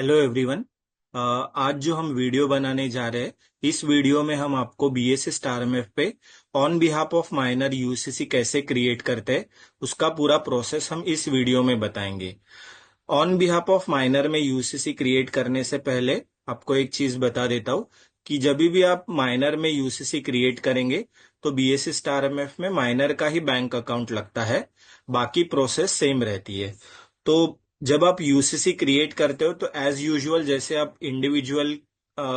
Hello everyone. आज जो हम वीडियो बनाने जा रहे हैं, इस वीडियो में हम आपको बीएससी स्टार एमएफ पे on behalf of minor UCC कैसे क्रिएट करते हैं उसका पूरा प्रोसेस हम इस वीडियो में बताएंगे। ऑन बिहाफ ऑफ माइनर में यूसीसी क्रिएट करने से पहले आपको एक चीज बता देता हूँ कि जब भी आप माइनर में यूसीसी क्रिएट करेंगे तो बीएससी स्टार एमएफ में माइनर का ही बैंक अकाउंट लगता है, बाकी प्रोसेस सेम रहती है। तो जब आप यूसीसी क्रिएट करते हो तो एज यूजुअल जैसे आप इंडिविजुअल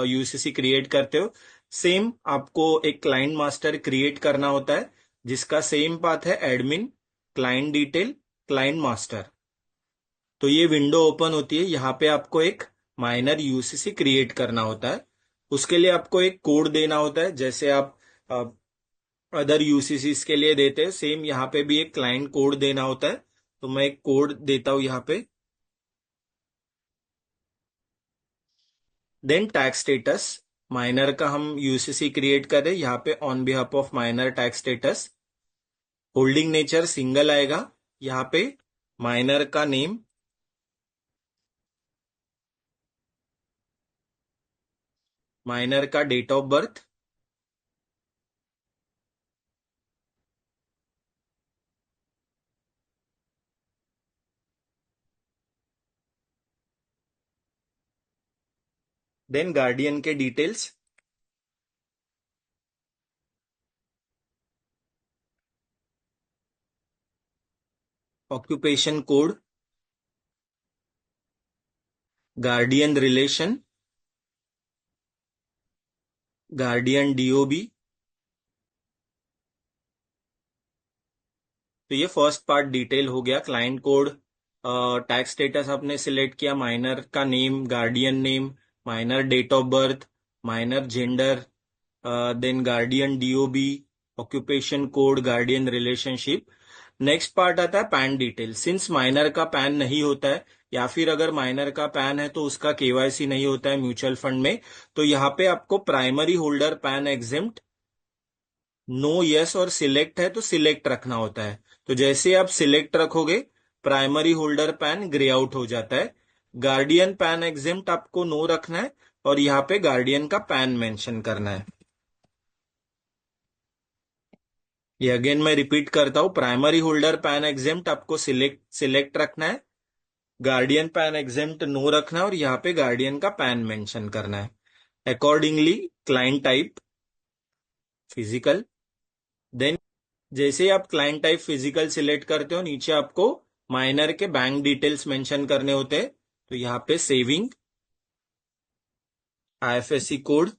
यूसीसी क्रिएट करते हो, सेम आपको एक क्लाइंट मास्टर क्रिएट करना होता है जिसका सेम पाथ है admin, client detail, client master. तो ये विंडो ओपन होती है, यहाँ पे आपको एक माइनर यूसीसी क्रिएट करना होता है। उसके लिए आपको एक कोड देना होता है, जैसे आप अदर यूसीसीज के लिए देते हैं, सेम यहाँ पे भी एक क्लाइंट कोड देना होता है। तो मैं एक कोड देता हूं यहाँ पे। देन टैक्स स्टेटस, माइनर का हम यूसीसी क्रिएट करें, यहाँ पे on behalf of minor tax status. Holding nature single आएगा, यहाँ पे माइनर का नेम, माइनर का date of birth, then guardian के details, occupation code, guardian relation, guardian DOB. तो ये फर्स्ट पार्ट डिटेल हो गया, क्लाइंट कोड, टैक्स स्टेटस आपने सिलेक्ट किया, माइनर का name, guardian name, minor date of birth, minor gender, then guardian DOB, occupation code, guardian relationship. Next part आता है pan detail. Since minor का pan नहीं होता है, या फिर अगर माइनर का पैन है तो उसका केवाईसी नहीं होता है म्यूचुअल फंड में, तो यहाँ पे आपको primary holder PAN exempt, no yes और सिलेक्ट है तो सिलेक्ट रखना होता है। तो जैसे आप सिलेक्ट रखोगे, primary holder pan grey out हो जाता है। गार्डियन पैन एग्जेम्प्ट आपको नो रखना है और यहाँ पे गार्डियन का पैन मेंशन करना है। ये अगेन मैं रिपीट करता हूं, प्राइमरी होल्डर पैन एग्जेम्प्ट आपको सिलेक्ट रखना है, गार्डियन पैन एग्जेम्प्ट नो रखना है और यहाँ पे गार्डियन का पैन मेंशन करना है। Accordingly client type physical, then जैसे ही आप क्लाइंट टाइप फिजिकल सिलेक्ट करते हो, नीचे आपको माइनर के बैंक डिटेल्स मेंशन करने होते हैं। तो यहाँ पे saving, IFSC code,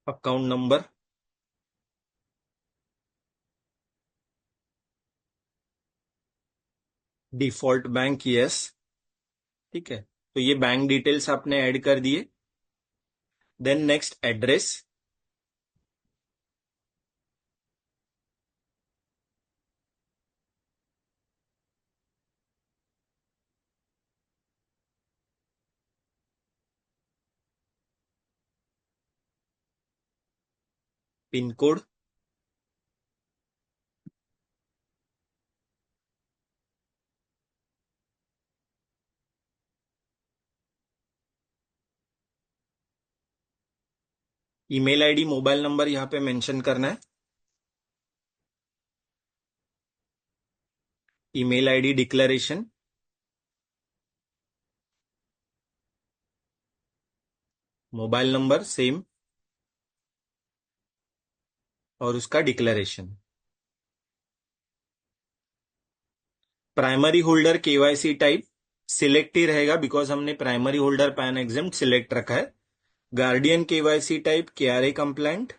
account number, default bank yes, ठीक है। तो ये बैंक डिटेल्स आपने ऐड कर दिए। Then next address, pin code, email ID, mobile number यहाँ पे मेंशन करना है। Email ID declaration, mobile number same और उसका declaration. Primary holder KYC type select ही रहेगा बिकॉज हमने primary holder PAN exempt select रखा है। Guardian KYC type KRA compliant,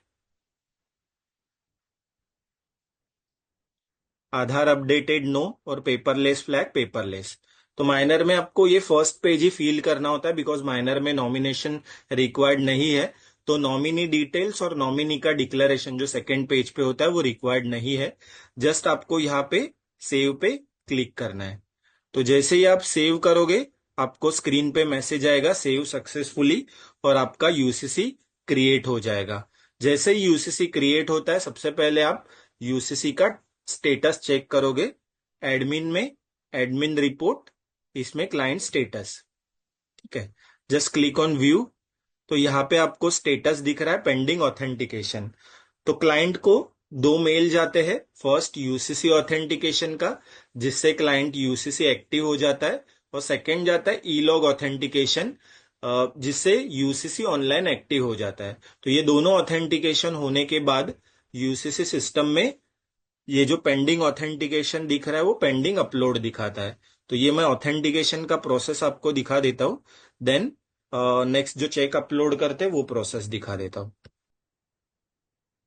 Aadhaar updated no और पेपरलेस फ्लैग पेपरलेस। तो माइनर में आपको ये फर्स्ट पेज ही फिल करना होता है बिकॉज माइनर में नॉमिनेशन रिक्वायर्ड नहीं है। तो नॉमिनी डिटेल्स और नॉमिनी का डिक्लेरेशन जो सेकंड पेज पे होता है वो रिक्वायर्ड नहीं है। जस्ट आपको यहाँ पे सेव पे क्लिक करना है। तो जैसे ही आप सेव करोगे आपको स्क्रीन पे मैसेज आएगा सेव सक्सेसफुली और आपका यूसीसी क्रिएट हो जाएगा। जैसे ही यूसीसी क्रिएट होता है सबसे पहले आप यूसीसी का स्टेटस चेक करोगे। एडमिन में एडमिन रिपोर्ट, इसमें क्लाइंट स्टेटस, ठीक है। जस्ट क्लिक ऑन व्यू, तो यहाँ पे आपको स्टेटस दिख रहा है पेंडिंग ऑथेंटिकेशन। तो क्लाइंट को दो मेल जाते हैं, फर्स्ट यूसीसी ऑथेंटिकेशन का जिससे क्लाइंट यूसीसी एक्टिव हो जाता है, और सेकंड जाता है ई लॉग ऑथेंटिकेशन जिससे यूसीसी ऑनलाइन एक्टिव हो जाता है। तो ये दोनों ऑथेंटिकेशन होने के बाद यूसीसी सिस्टम में ये जो पेंडिंग ऑथेंटिकेशन दिख रहा है वो पेंडिंग अपलोड दिखाता है। तो ये मैं ऑथेंटिकेशन का प्रोसेस आपको दिखा देता हूँ, देन नेक्स्ट जो चेक अपलोड करते हैं वो प्रोसेस दिखा देता हूँ।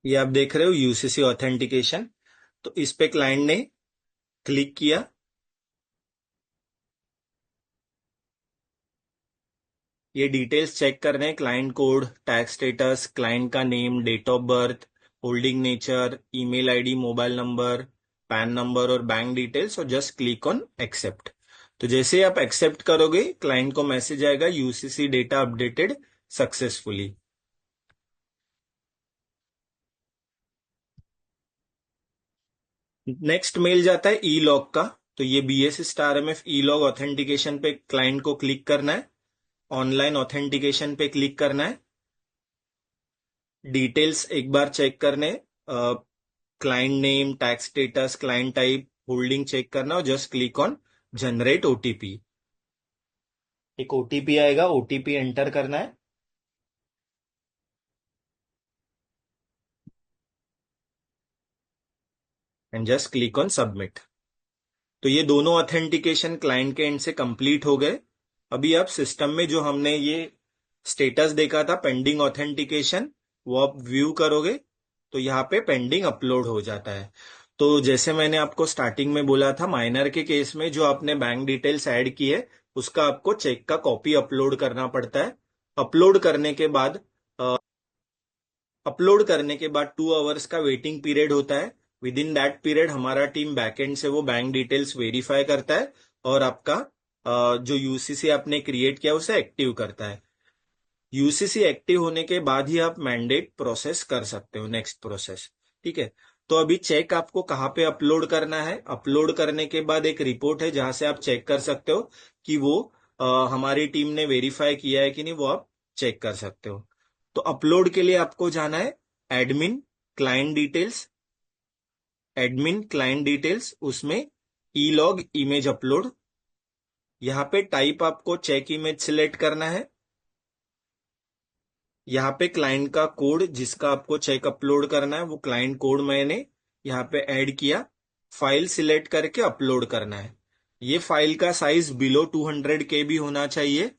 ये आप देख रहे हो यूसीसी ऑथेंटिकेशन। तो इस पे क्लाइंट ने क्लिक किया, ये डिटेल्स चेक कर रहे हैं, client code, tax status, client का name, date of birth, holding nature, email ID, mobile number, PAN number और बैंक डिटेल्स, और जस्ट क्लिक ऑन एक्सेप्ट। तो जैसे ही आप एक्सेप्ट करोगे क्लाइंट को मैसेज आएगा UCC data updated successfully. Next mail जाता है ई लॉग का। तो ये BS star MF e log authentication पे क्लाइंट को क्लिक करना है, ऑनलाइन ऑथेंटिकेशन पे क्लिक करना है, डिटेल्स एक बार चेक करने, client name, tax status, client type, holding check करना, और just click on generate OTP. एक ओटीपी आएगा, ओटीपी एंटर करना है and just click on submit. तो ये दोनों ऑथेंटिकेशन क्लाइंट के एंड से कंप्लीट हो गए। अभी आप सिस्टम में जो हमने ये स्टेटस देखा था पेंडिंग ऑथेंटिकेशन, वो आप व्यू करोगे तो यहाँ पे पेंडिंग अपलोड हो जाता है। तो जैसे मैंने आपको स्टार्टिंग में बोला था, माइनर के केस में जो आपने बैंक डिटेल्स ऐड की है उसका आपको चेक का कॉपी अपलोड करना पड़ता है। अपलोड करने के बाद अपलोड करने के बाद 2 आवर्स का वेटिंग पीरियड होता है। विद इन दैट पीरियड हमारा टीम बैकएंड से वो बैंक डिटेल्स वेरीफाई करता है और आपका जो यूसीसी आपने क्रिएट किया उसे एक्टिव करता है। यूसीसी एक्टिव होने के बाद ही आप मैंडेट प्रोसेस कर सकते हो, नेक्स्ट प्रोसेस, ठीक है। तो अभी चेक आपको कहाँ पे अपलोड करना है, अपलोड करने के बाद एक रिपोर्ट है जहां से आप चेक कर सकते हो कि वो हमारी टीम ने वेरीफाई किया है कि नहीं, वो आप चेक कर सकते हो। तो अपलोड के लिए आपको जाना है admin client details, admin client details, उसमें ई लॉग इमेज अपलोड, यहाँ पे टाइप आपको चेक इमेज सिलेक्ट करना है। यहाँ पे क्लाइंट का कोड जिसका आपको चेक अपलोड करना है वो क्लाइंट कोड मैंने यहाँ पे ऐड किया। फाइल सिलेक्ट करके अपलोड करना है। ये फाइल का साइज बिलो 200 KB होना चाहिए।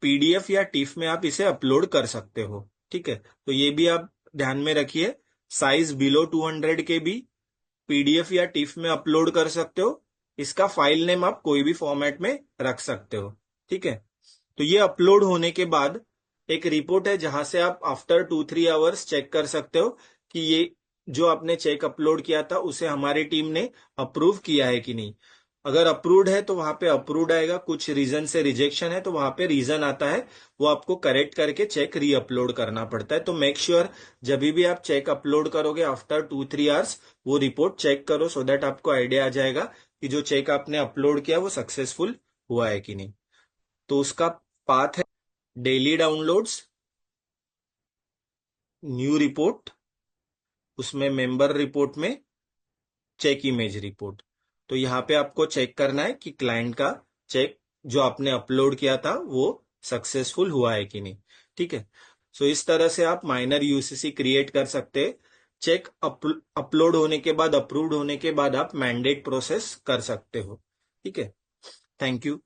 पीडीएफ या टिफ में आप इसे अपलोड कर सकते हो, ठीक है। तो ये भी आप ध्यान में रखिए, साइज बिलो 200 KB, पीडीएफ या टिफ में अपलोड कर सकते हो। इसका फाइल नेम आप कोई भी फॉर्मेट में रख सकते हो, ठीक है। तो ये अपलोड होने के बाद एक रिपोर्ट है जहां से आप आफ्टर 2-3 आवर्स चेक कर सकते हो कि ये जो आपने चेक अपलोड किया था उसे हमारी टीम ने अप्रूव किया है कि नहीं। अगर अप्रूव्ड है तो वहां पे अप्रूव्ड आएगा, कुछ रीजन से रिजेक्शन है तो वहां पे रीजन आता है, वो आपको करेक्ट करके चेक री अपलोड करना पड़ता है। तो मेक श्योर जब भी आप चेक अपलोड करोगे आफ्टर 2-3 आवर्स वो रिपोर्ट चेक करो, सो दैट आपको आइडिया आ जाएगा कि जो चेक आपने अपलोड किया वो सक्सेसफुल हुआ है कि नहीं। तो उसका पाथ है डेली डाउनलोड्स, न्यू रिपोर्ट, उसमें मेंबर रिपोर्ट में चेक इमेज रिपोर्ट। तो यहाँ पे आपको चेक करना है कि क्लाइंट का चेक जो आपने अपलोड किया था वो सक्सेसफुल हुआ है कि नहीं, ठीक है। सो इस तरह से आप माइनर यूसीसी क्रिएट कर सकते हैं। चेक अपलोड होने के बाद, अप्रूव्ड होने के बाद आप मैंडेट प्रोसेस कर सकते हो, ठीक है। Thank you.